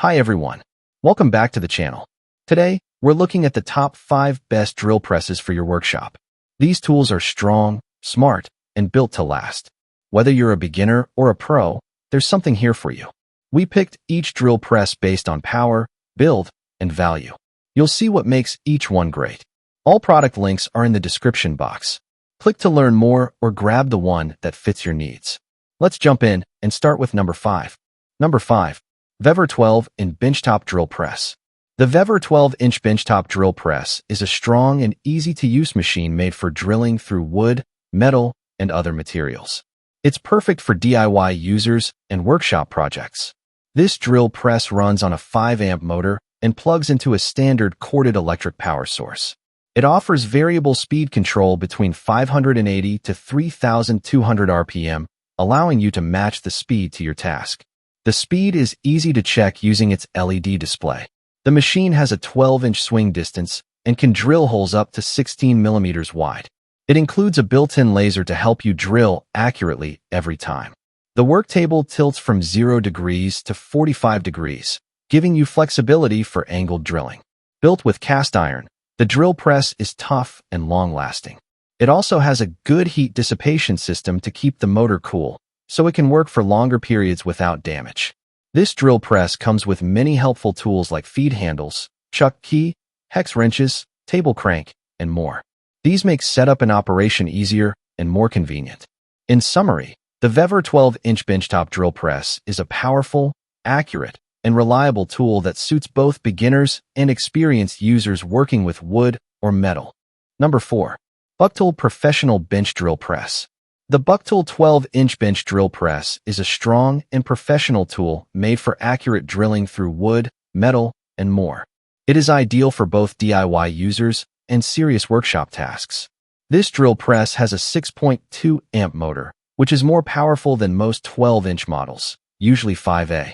Hi everyone, welcome back to the channel. Today, we're looking at the top 5 best drill presses for your workshop. These tools are strong, smart, and built to last. Whether you're a beginner or a pro, there's something here for you. We picked each drill press based on power, build, and value. You'll see what makes each one great. All product links are in the description box. Click to learn more or grab the one that fits your needs. Let's jump in and start with number 5. Number 5. Vever 12-inch benchtop drill press. The Vever 12-inch benchtop drill press is a strong and easy-to-use machine made for drilling through wood, metal, and other materials. It's perfect for DIY users and workshop projects. This drill press runs on a 5-amp motor and plugs into a standard corded electric power source. It offers variable speed control between 580 to 3,200 RPM, allowing you to match the speed to your task. The speed is easy to check using its LED display. The machine has a 12-inch swing distance and can drill holes up to 16 millimeters wide. It includes a built-in laser to help you drill accurately every time. The work table tilts from 0 degrees to 45 degrees, giving you flexibility for angled drilling. Built with cast iron, the drill press is tough and long-lasting. It also has a good heat dissipation system to keep the motor cool, so it can work for longer periods without damage. This drill press comes with many helpful tools like feed handles, chuck key, hex wrenches, table crank, and more. These make setup and operation easier and more convenient. In summary, the Vever 12-inch benchtop drill press is a powerful, accurate, and reliable tool that suits both beginners and experienced users working with wood or metal. Number 4. Bucktool Professional Bench Drill Press. The Bucktool 12-inch bench drill press is a strong and professional tool made for accurate drilling through wood, metal, and more. It is ideal for both DIY users and serious workshop tasks. This drill press has a 6.2 amp motor, which is more powerful than most 12-inch models, usually 5A.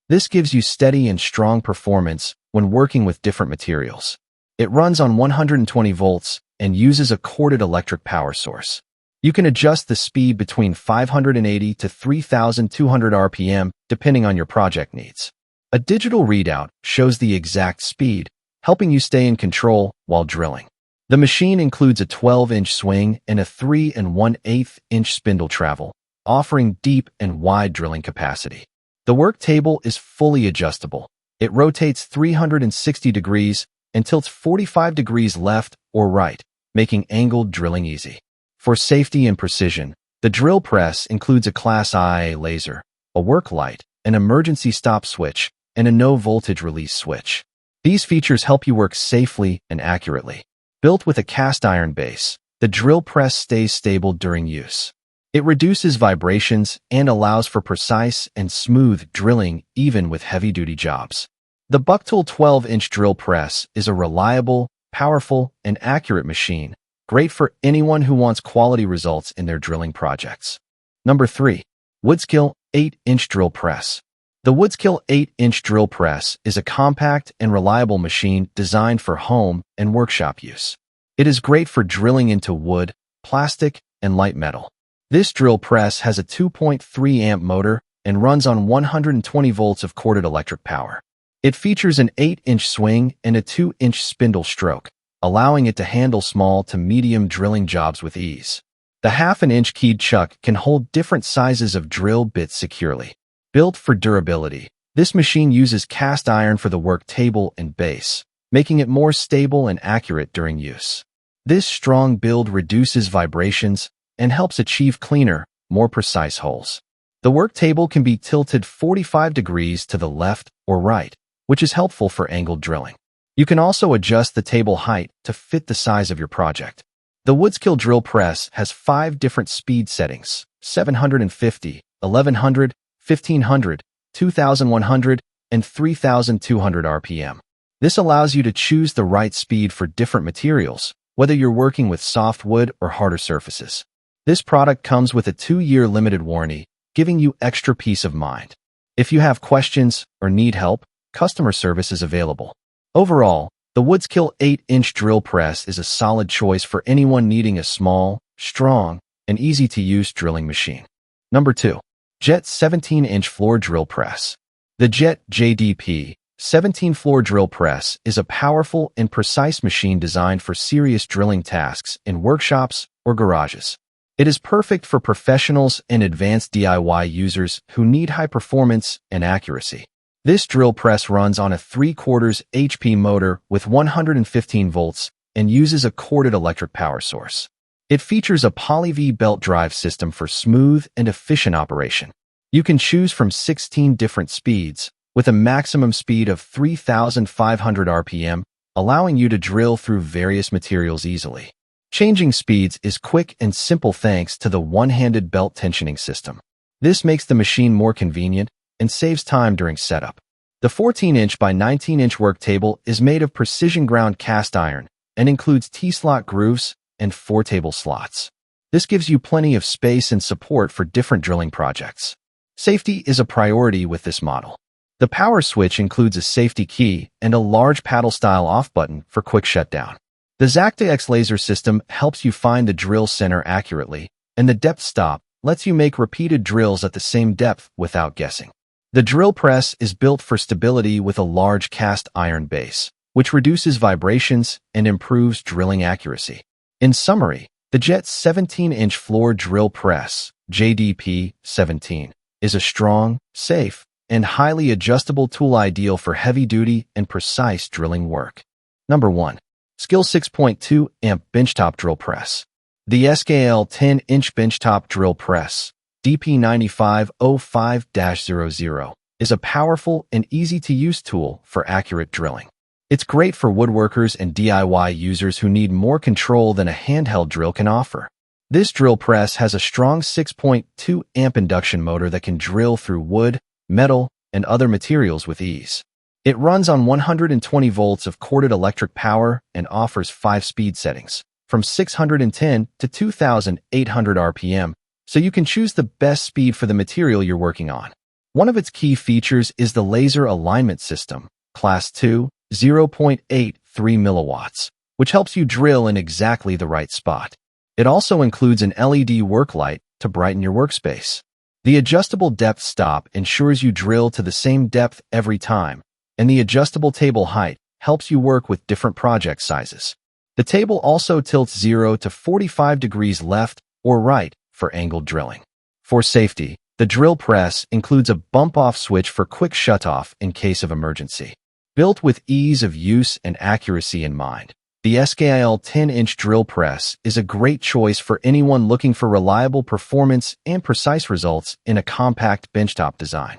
This gives you steady and strong performance when working with different materials. It runs on 120 volts and uses a corded electric power source. You can adjust the speed between 580 to 3,200 RPM depending on your project needs. A digital readout shows the exact speed, helping you stay in control while drilling. The machine includes a 12-inch swing and a 3 1/8-inch spindle travel, offering deep and wide drilling capacity. The work table is fully adjustable. It rotates 360 degrees and tilts 45 degrees left or right, making angled drilling easy. For safety and precision, the drill press includes a Class IA laser, a work light, an emergency stop switch, and a no-voltage release switch. These features help you work safely and accurately. Built with a cast iron base, the drill press stays stable during use. It reduces vibrations and allows for precise and smooth drilling even with heavy-duty jobs. The Bucktool 12-inch drill press is a reliable, powerful, and accurate machine, great for anyone who wants quality results in their drilling projects. Number 3. Woodskill 8-inch drill press. The Woodskill 8-inch drill press is a compact and reliable machine designed for home and workshop use. It is great for drilling into wood, plastic, and light metal. This drill press has a 2.3 amp motor and runs on 120 volts of corded electric power. It features an 8-inch swing and a 2-inch spindle stroke, allowing it to handle small to medium drilling jobs with ease. The 1/2-inch keyed chuck can hold different sizes of drill bits securely. Built for durability, this machine uses cast iron for the work table and base, making it more stable and accurate during use. This strong build reduces vibrations and helps achieve cleaner, more precise holes. The work table can be tilted 45 degrees to the left or right, which is helpful for angled drilling. You can also adjust the table height to fit the size of your project. The Woodskill drill press has 5 different speed settings: 750, 1100, 1500, 2100, and 3200 RPM. This allows you to choose the right speed for different materials, whether you're working with soft wood or harder surfaces. This product comes with a 2-year limited warranty, giving you extra peace of mind. If you have questions or need help, customer service is available. Overall, the Woodskill 8-inch drill press is a solid choice for anyone needing a small, strong, and easy-to-use drilling machine. Number 2. Jet 17-inch floor drill press. The Jet JDP 17 floor drill press is a powerful and precise machine designed for serious drilling tasks in workshops or garages. It is perfect for professionals and advanced DIY users who need high performance and accuracy. This drill press runs on a 3/4 HP motor with 115 volts and uses a corded electric power source. It features a Poly-V belt drive system for smooth and efficient operation. You can choose from 16 different speeds, with a maximum speed of 3,500 RPM, allowing you to drill through various materials easily. Changing speeds is quick and simple thanks to the one-handed belt tensioning system. This makes the machine more convenient and saves time during setup. The 14-inch by 19-inch work table is made of precision ground cast iron and includes T-slot grooves and 4 table slots. This gives you plenty of space and support for different drilling projects. Safety is a priority with this model. The power switch includes a safety key and a large paddle-style off button for quick shutdown. The Zacta-X laser system helps you find the drill center accurately, and the depth stop lets you make repeated drills at the same depth without guessing. The drill press is built for stability with a large cast iron base, which reduces vibrations and improves drilling accuracy. In summary, the Jet 17-inch floor drill press, JDP 17, is a strong, safe, and highly adjustable tool ideal for heavy-duty and precise drilling work. Number 1. Skill 6.2 amp benchtop drill press. The SKL 10-inch benchtop drill press, DP9505-00, is a powerful and easy-to-use tool for accurate drilling. It's great for woodworkers and DIY users who need more control than a handheld drill can offer. This drill press has a strong 6.2 amp induction motor that can drill through wood, metal, and other materials with ease. It runs on 120 volts of corded electric power and offers 5 speed settings, from 610 to 2,800 RPM, so you can choose the best speed for the material you're working on. One of its key features is the laser alignment system, Class 2, 0.83 milliwatts, which helps you drill in exactly the right spot. It also includes an LED work light to brighten your workspace. The adjustable depth stop ensures you drill to the same depth every time, and the adjustable table height helps you work with different project sizes. The table also tilts 0 to 45 degrees left or right for angled drilling. For safety, the drill press includes a bump-off switch for quick shutoff in case of emergency. Built with ease of use and accuracy in mind, the SKL 10-inch drill press is a great choice for anyone looking for reliable performance and precise results in a compact benchtop design.